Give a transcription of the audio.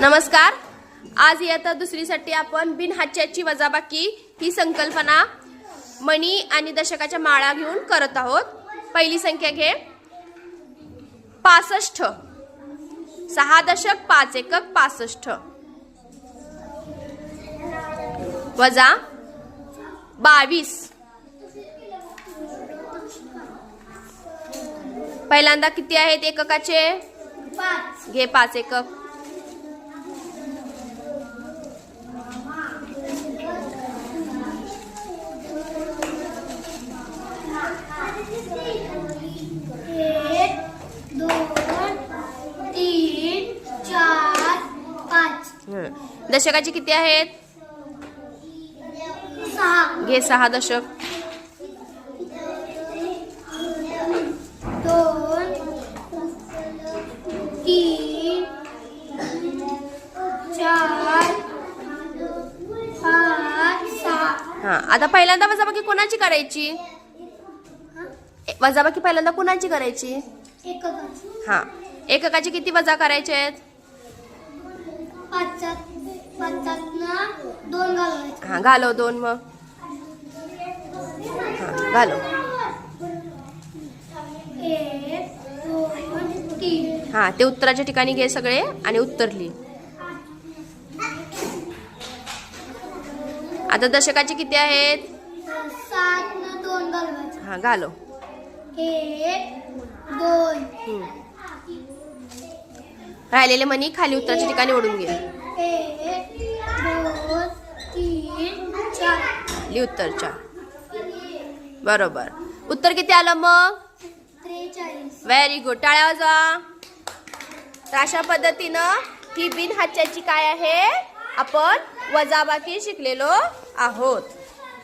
नमस्कार. आज इयत्ता दुसरीसाठी आपण बिनहाच्याची वजाबाकी ही संकल्पना मणी आणि दशकाच्या माळा घेऊन करत आहोत. पहिली संख्या घे 65. 6 दशक 5 एकक 65 वजा 22. पहिल्यांदा किती आहेत एककाचे? 5. घे 5 एकक. दशकाची किती आहेत? 6. घे 6 दशक. 2 3 4 5 6. हा, आता पहिल्यांदा वजाबाकी कोणाची करायची? वजाबाकी पहिल्यांदा कोणाची करायची? एककाची. हा, एककाची किती वजा करायचे आहेत? 5 2 घालवायचे. हा, घालव 2 मग. हा, घालव. 1 2 3. हा, ते उत्तराच्या ठिकाणी घे सगळे आणि उत्तर लिही. आता दशकाची किती आहेत? 7 2 घालवायचे. हा, घालव. 1 2. राहिलेले मनी खाली उत्तराच्या ठिकाणी ओढून घे. 1 2 3 4. लिही उत्तर 4. बरोबर. उत्तर किती आलं मग? 43. Very good. टाळ्या वाजवा. तर अशा पद्धतीनं ही बिनहाच्याची काय आहे आपण वजाबाकी शिकलेलो आहोत.